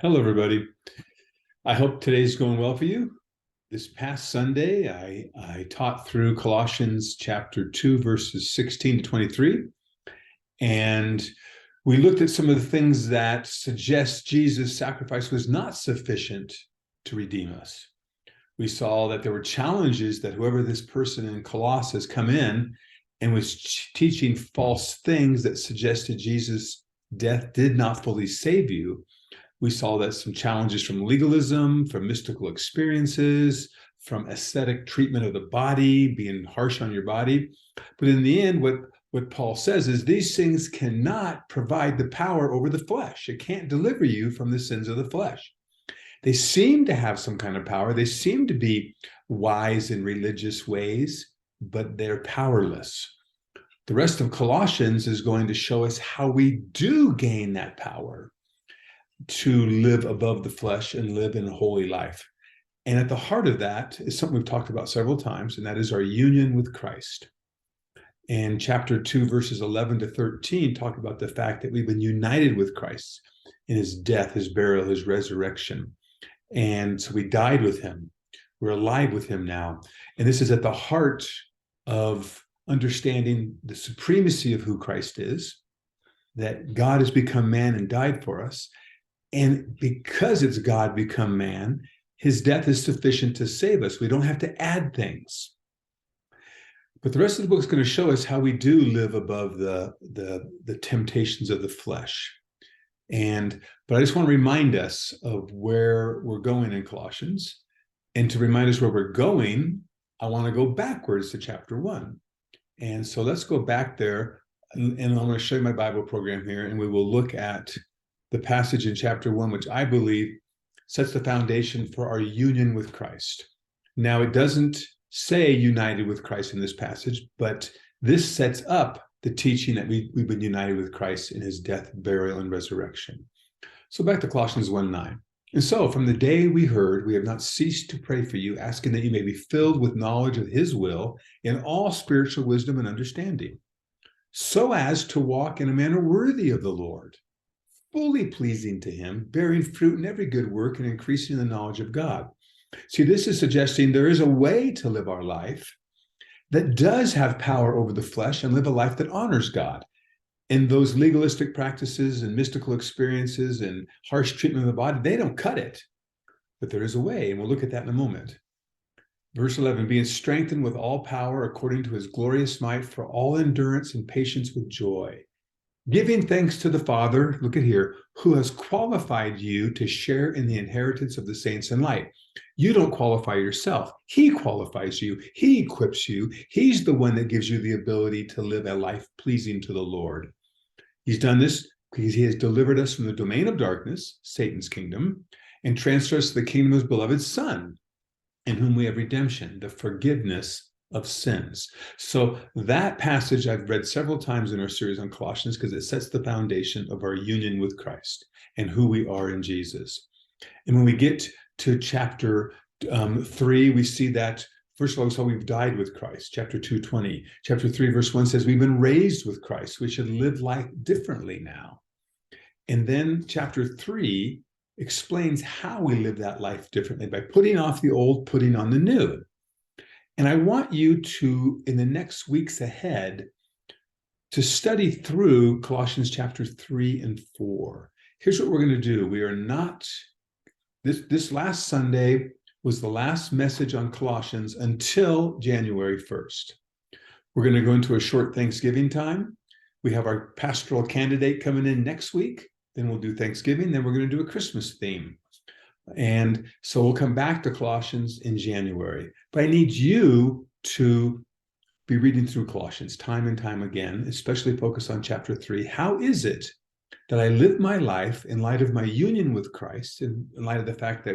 Hello, everybody. I hope today's going well for you. This past Sunday, I taught through Colossians chapter 2, verses 16 to 23. And we looked at some of the things that suggest Jesus' sacrifice was not sufficient to redeem us. We saw that there were challenges that whoever this person in Colossus come in and was teaching false things that suggested Jesus' death did not fully save you. We saw that some challenges from legalism, from mystical experiences, from aesthetic treatment of the body, being harsh on your body. But in the end, what Paul says is these things cannot provide the power over the flesh. It can't deliver you from the sins of the flesh. They seem to have some kind of power. They seem to be wise in religious ways, but they're powerless. The rest of Colossians is going to show us how we do gain that power to live above the flesh and live in a holy life. And at the heart of that is something we've talked about several times, and that is our union with Christ. And chapter 2, verses 11 to 13 talk about the fact that we've been united with Christ in his death, his burial, his resurrection. And so we died with him. We're alive with him now. And this is at the heart of understanding the supremacy of who Christ is, that God has become man and died for us. And because it's God become man, his death is sufficient to save us. We don't have to add things. But the rest of the book is going to show us how we do live above the temptations of the flesh. But I just want to remind us of where we're going in Colossians. And to remind us where we're going, I want to go backwards to chapter 1. And so let's go back there. And I'm going to show you my Bible program here, and we will look at the passage in chapter 1, which I believe sets the foundation for our union with Christ. Now, it doesn't say united with Christ in this passage, but this sets up the teaching that we've been united with Christ in his death, burial, and resurrection. So back to Colossians 1:9. And so from the day we heard, we have not ceased to pray for you, asking that you may be filled with knowledge of his will in all spiritual wisdom and understanding, so as to walk in a manner worthy of the Lord, fully pleasing to him, bearing fruit in every good work and increasing the knowledge of God. See, this is suggesting there is a way to live our life that does have power over the flesh and live a life that honors God. And those legalistic practices and mystical experiences and harsh treatment of the body, they don't cut it. But there is a way, and we'll look at that in a moment. Verse 11, being strengthened with all power according to his glorious might for all endurance and patience with joy, giving thanks to the Father, look at here, who has qualified you to share in the inheritance of the saints in light. You don't qualify yourself. He qualifies you. He equips you. He's the one that gives you the ability to live a life pleasing to the Lord. He's done this because he has delivered us from the domain of darkness, Satan's kingdom, and transferred us to the kingdom of his beloved Son, in whom we have redemption, the forgiveness of sins. So that passage I've read several times in our series on Colossians because it sets the foundation of our union with Christ and who we are in Jesus. And when we get to chapter 3, we see that, first of all, so we've died with Christ, chapter 2:20. Chapter 3, verse 1 says we've been raised with Christ. We should live life differently now. And then chapter 3 explains how we live that life differently by putting off the old, putting on the new. And I want you to, in the next weeks ahead, to study through Colossians chapter 3 and 4. Here's what we're going to do. We are not, this last Sunday was the last message on Colossians until January 1st. We're going to go into a short Thanksgiving time. We have our pastoral candidate coming in next week. Then we'll do Thanksgiving. Then we're going to do a Christmas theme. And so we'll come back to Colossians in January. But I need you to be reading through Colossians time and time again, especially focus on chapter 3. How is it that I live my life in light of my union with Christ, in light of the fact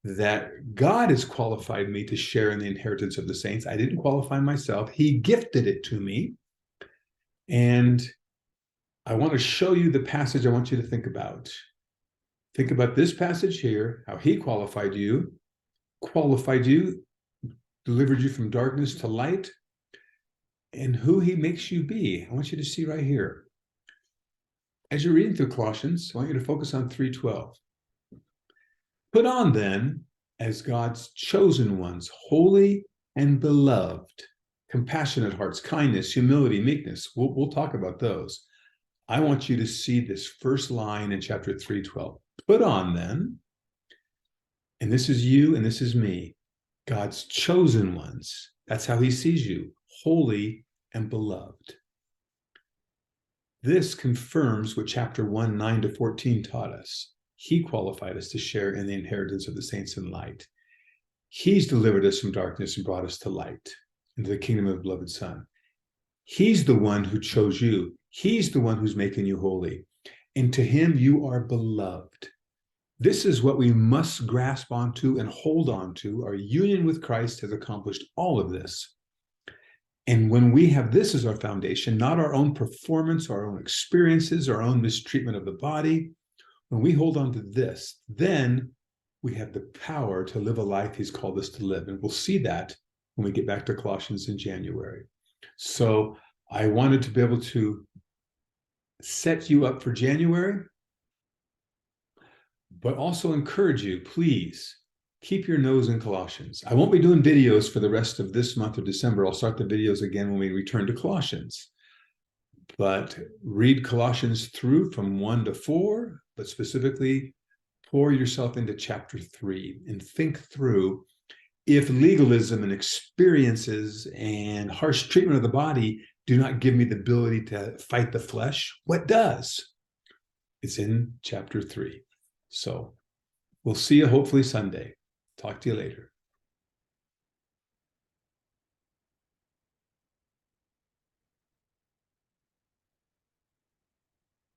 that God has qualified me to share in the inheritance of the saints? I didn't qualify myself. He gifted it to me. And I want to show you the passage I want you to think about. Think about this passage here, how he qualified you, delivered you from darkness to light, and who he makes you be. I want you to see right here. As you're reading through Colossians, I want you to focus on 3:12. Put on then, as God's chosen ones, holy and beloved, compassionate hearts, kindness, humility, meekness. We'll talk about those. I want you to see this first line in chapter 3:12. Put on then, and this is you and this is me, God's chosen ones. That's how he sees you, holy and beloved. This confirms what chapter 1, 9 to 14 taught us. He qualified us to share in the inheritance of the saints in light. He's delivered us from darkness and brought us to light, into the kingdom of the beloved Son. He's the one who chose you. He's the one who's making you holy. And to him you are beloved. This is what we must grasp onto and hold on to. Our union with Christ has accomplished all of this. And when we have this as our foundation, not our own performance, our own experiences, our own mistreatment of the body, when we hold on to this, then we have the power to live a life he's called us to live. And we'll see that when we get back to Colossians in January. So I wanted to be able to set you up for January, but also encourage you, please, keep your nose in Colossians. I won't be doing videos for the rest of this month of December. I'll start the videos again when we return to Colossians. But read Colossians through from 1 to 4, but specifically pour yourself into chapter 3 and think through if legalism and experiences and harsh treatment of the body do not give me the ability to fight the flesh, what does? It's in chapter 3. So we'll see you hopefully Sunday. Talk to you later.